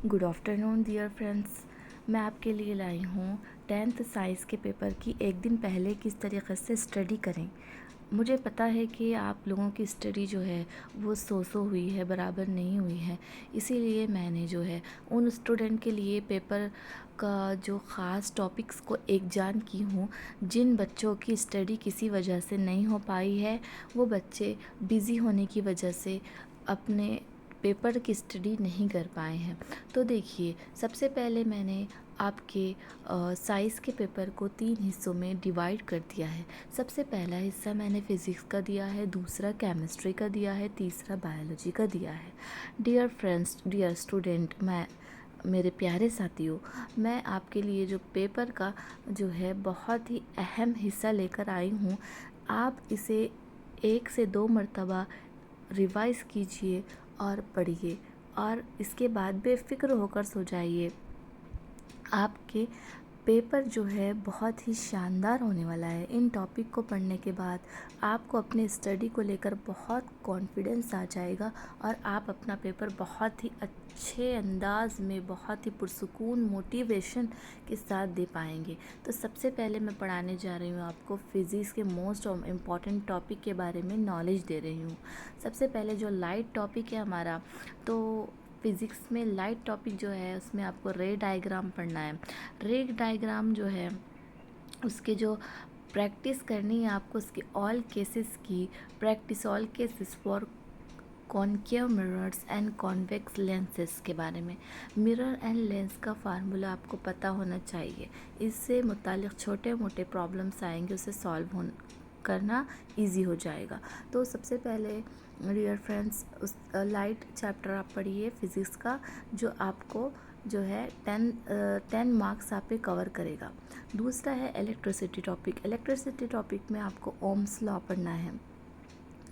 Good afternoon dear friends. मैं आपके लिए लाई हूँ 10th साइंस के पेपर की एक दिन पहले किस तरीके से स्टडी करें। मुझे पता है कि आप लोगों की स्टडी जो है वो सो हुई है, बराबर नहीं हुई है। इसीलिए मैंने जो है उन स्टूडेंट के लिए पेपर का जो ख़ास टॉपिक्स को एक जान की हूँ। जिन बच्चों की स्टडी किसी वजह से नहीं हो पाई है, वो बच्चे बिज़ी होने की वजह से अपने पेपर की स्टडी नहीं कर पाए हैं। तो देखिए, सबसे पहले मैंने आपके साइंस के पेपर को 3 हिस्सों में डिवाइड कर दिया है। सबसे पहला हिस्सा मैंने फिज़िक्स का दिया है, दूसरा केमिस्ट्री का दिया है, तीसरा बायोलॉजी का दिया है। डियर फ्रेंड्स, डियर स्टूडेंट, मेरे प्यारे साथियों, मैं आपके लिए जो पेपर का जो है बहुत ही अहम हिस्सा लेकर आई हूँ। आप इसे 1 से 2 मरतबा रिवाइज़ कीजिए और पढ़िए, और इसके बाद बेफ़िक्र होकर सो जाइए। आपके पेपर जो है बहुत ही शानदार होने वाला है। इन टॉपिक को पढ़ने के बाद आपको अपने स्टडी को लेकर बहुत कॉन्फिडेंस आ जाएगा और आप अपना पेपर बहुत ही अच्छे अंदाज में, बहुत ही पुरसुकून मोटिवेशन के साथ दे पाएंगे। तो सबसे पहले मैं पढ़ाने जा रही हूँ आपको फ़िज़िक्स के मोस्ट इम्पॉर्टेंट टॉपिक के बारे में नॉलेज दे रही हूँ। सबसे पहले जो लाइट टॉपिक है हमारा, तो फ़िज़िक्स में लाइट टॉपिक जो है उसमें आपको रे डायग्राम पढ़ना है। रे डायग्राम जो है उसके जो प्रैक्टिस करनी है आपको, उसके ऑल केसेस की practice, all cases for concave mirrors and convex lenses के बारे में। मिरर एंड लेंस का फार्मूला आपको पता होना चाहिए। इससे मुतालिक छोटे मोटे प्रॉब्लम्स आएंगे, उसे सॉल्व करना इजी हो जाएगा। तो सबसे पहले डियर फ्रेंड्स, उस लाइट चैप्टर आप पढ़िए फिज़िक्स का, जो आपको जो है 10 मार्क्स आप पे कवर करेगा। दूसरा है इलेक्ट्रिसिटी टॉपिक। इलेक्ट्रिसिटी टॉपिक में आपको ओम्स लॉ पढ़ना है,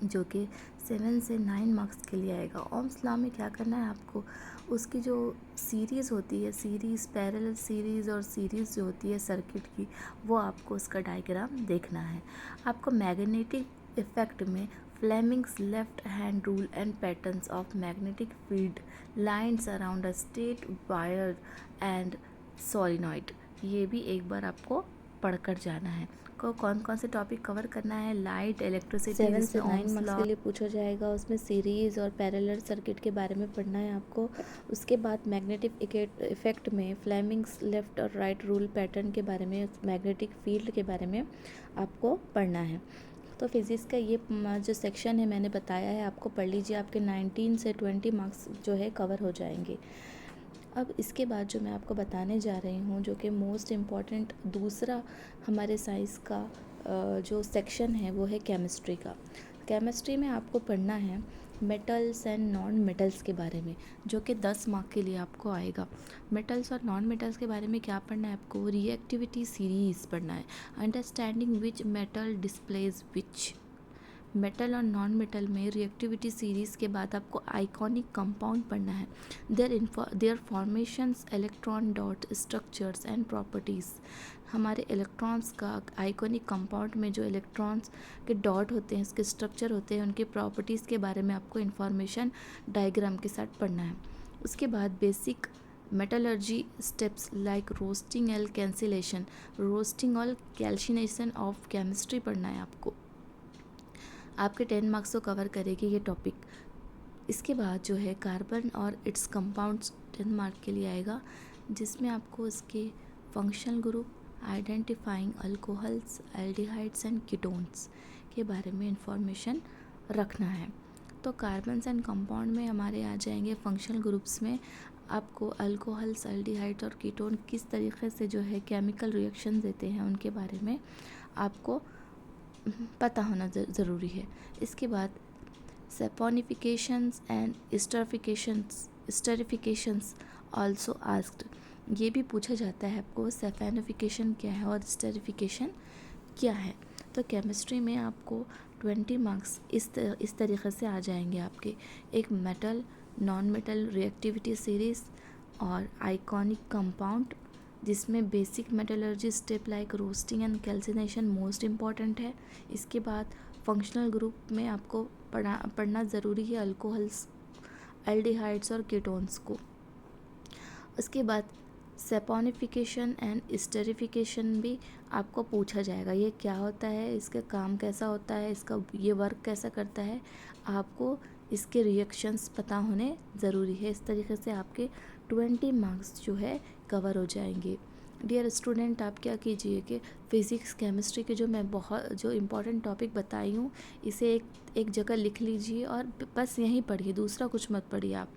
जो कि 7 से 9 मार्क्स के लिए आएगा। ओम्स लॉ में क्या करना है आपको, उसकी जो सीरीज़ होती है, सीरीज़, पैरेलल सीरीज़ और सीरीज़ जो होती है सर्किट की, वो आपको उसका डायग्राम देखना है। आपको मैग्नेटिक इफ़ेक्ट में Fleming's left hand rule and patterns of magnetic field lines around a state wire and solenoid, ये भी एक बार आपको पढ़कर जाना है। को कौन कौन से टॉपिक कवर करना है, लाइट, इलेक्ट्रिसिटी, 7 से जिसमें 9 ओम्स मार्क्स लॉ। के लिए पूछा जाएगा। उसमें सीरीज़ और पैरेलल सर्किट के बारे में पढ़ना है आपको। उसके बाद मैग्नेटिक इफ़ेक्ट में फ्लेमिंग्स लेफ़्ट और राइट रूल पैटर्न के बारे में, मैग्नेटिक फील्ड के बारे में आपको पढ़ना है। तो फिज़िक्स का ये जो सेक्शन है मैंने बताया है, आपको पढ़ लीजिए। आपके 19 से 20 मार्क्स जो है कवर हो जाएंगे। अब इसके बाद जो मैं आपको बताने जा रही हूँ, जो कि मोस्ट इम्पॉर्टेंट दूसरा हमारे साइंस का जो सेक्शन है, वो है केमिस्ट्री का। केमिस्ट्री में आपको पढ़ना है मेटल्स एंड नॉन मेटल्स के बारे में, जो कि 10 मार्क के लिए आपको आएगा। मेटल्स और नॉन मेटल्स के बारे में क्या पढ़ना है आपको, रिएक्टिविटी सीरीज़ पढ़ना है, understanding which metal displaces which. Metal और नॉन मेटल में रिएक्टिविटी सीरीज़ के बाद आपको आइकॉनिक कंपाउंड पढ़ना है, their formations, electron dot structures and properties. हमारे इलेक्ट्रॉन्स का आइकॉनिक कंपाउंड में जो इलेक्ट्रॉन्स के डॉट होते हैं, इसके स्ट्रक्चर होते हैं, उनके प्रॉपर्टीज़ के बारे में आपको इन्फॉर्मेशन डायग्राम के साथ पढ़ना है। उसके बाद basic metallurgy steps like roasting and cancellation, roasting और कैल्शिनेशन ऑफ केमिस्ट्री पढ़ना है आपको। आपके 10 मार्क्स को कवर करेगी ये टॉपिक। इसके बाद जो है कार्बन और इट्स कंपाउंड्स 10 मार्क के लिए आएगा, जिसमें आपको इसके functional group, identifying alcohols, aldehydes and ketones के बारे में इंफॉर्मेशन रखना है। तो कार्बन एंड कंपाउंड में हमारे आ जाएंगे फंक्शनल ग्रुप्स में आपको अल्कोहल्स, एल्डिहाइड्स और कीटोन किस तरीके से जो है केमिकल रिएक्शन देते हैं, उनके बारे में आपको पता होना ज़रूरी है। इसके बाद सैपोनिफिकेशंस एंड स्टरिफिकेशंस आल्सो आस्क्ड, ये भी पूछा जाता है आपको, सैपोनिफिकेशन क्या है और स्टरिफिकेशन क्या है। तो केमिस्ट्री में आपको 20 मार्क्स इस तरीके से आ जाएंगे आपके। एक metal non metal reactivity series और आइकॉनिक कंपाउंड, जिसमें basic metallurgy step like roasting and calcination most important है। इसके बाद फंक्शनल ग्रुप में आपको पढ़ना ज़रूरी है अल्कोहल्स, एल्डिहाइड्स और कीटोन्स को। उसके बाद सेपोनिफिकेशन एंड स्टेरिफिकेशन भी आपको पूछा जाएगा। ये क्या होता है, इसका काम कैसा होता है, इसका ये वर्क कैसा करता है, आपको इसके रिएक्शंस पता होने ज़रूरी है। इस तरीके से आपके 20 मार्क्स जो है कवर हो जाएंगे। डियर स्टूडेंट, आप क्या कीजिए कि फ़िज़िक्स केमिस्ट्री के जो इम्पोर्टेंट टॉपिक बताई हूँ, इसे एक जगह लिख लीजिए और बस यहीं पढ़िए, दूसरा कुछ मत पढ़िए आप।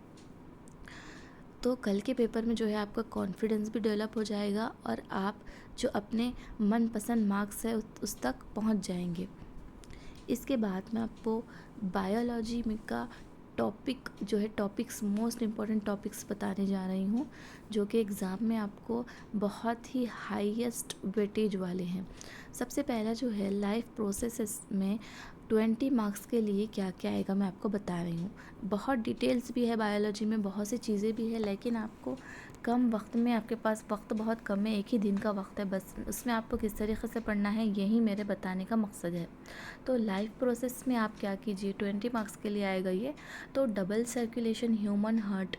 तो कल के पेपर में जो है आपका कॉन्फिडेंस भी डेवलप हो जाएगा और आप जो अपने मनपसंद मार्क्स है उस तक पहुंच जाएंगे। इसके बाद मैं आपको बायोलॉजी में का टॉपिक्स मोस्ट इम्पॉर्टेंट टॉपिक्स बताने जा रही हूँ, जो कि एग्ज़ाम में आपको बहुत ही हाईएस्ट वेटेज वाले हैं। सबसे पहला जो है लाइफ प्रोसेसेस में 20 मार्क्स के लिए क्या क्या आएगा मैं आपको बता रही हूँ। बहुत डिटेल्स भी है बायोलॉजी में, बहुत सी चीज़ें भी है, लेकिन आपको कम वक्त में, आपके पास वक्त बहुत कम है, एक ही दिन का वक्त है बस, उसमें आपको किस तरीके से पढ़ना है यही मेरे बताने का मकसद है। तो लाइफ प्रोसेस में आप क्या कीजिए, 20 मार्क्स के लिए आएगा ये। तो डबल सर्कुलेशन ह्यूमन हार्ट,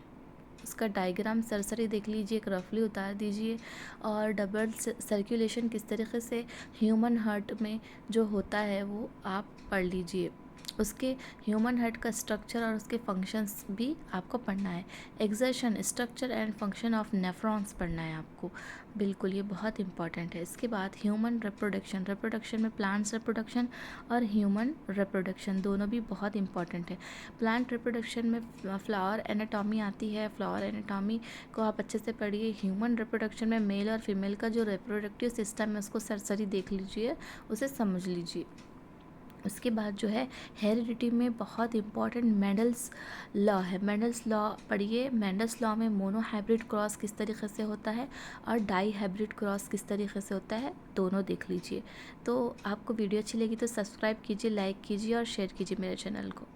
उसका डायग्राम सरसरी देख लीजिए, एक रफली उतार दीजिए, और डबल सर्कुलेशन किस तरीके से ह्यूमन हार्ट में जो होता है वो आप पढ़ लीजिए। उसके ह्यूमन हार्ट का स्ट्रक्चर और उसके फंक्शंस भी आपको पढ़ना है। Exertion, structure and function of nephrons पढ़ना है आपको, बिल्कुल ये बहुत इंपॉर्टेंट है। इसके बाद ह्यूमन रिप्रोडक्शन में प्लांट्स रिप्रोडक्शन और ह्यूमन रिप्रोडक्शन दोनों भी बहुत इंपॉर्टेंट है। प्लांट रिप्रोडक्शन में फ्लावर एनाटॉमी आती है, फ्लावर एनाटॉमी को आप अच्छे से पढ़िए। ह्यूमन रिप्रोडक्शन में मेल और फीमेल का जो रिप्रोडक्टिव सिस्टम है उसको सरसरी देख लीजिए, उसे समझ लीजिए। उसके बाद जो है हेरिडिटी में बहुत इंपॉर्टेंट मेंडल्स लॉ है, मेंडल्स लॉ पढ़िए। मेंडल्स लॉ में मोनो हाइब्रिड क्रॉस किस तरीके से होता है और डाई हाइब्रिड क्रॉस किस तरीके से होता है, दोनों देख लीजिए। तो आपको वीडियो अच्छी लगी तो सब्सक्राइब कीजिए, लाइक कीजिए और शेयर कीजिए मेरे चैनल को।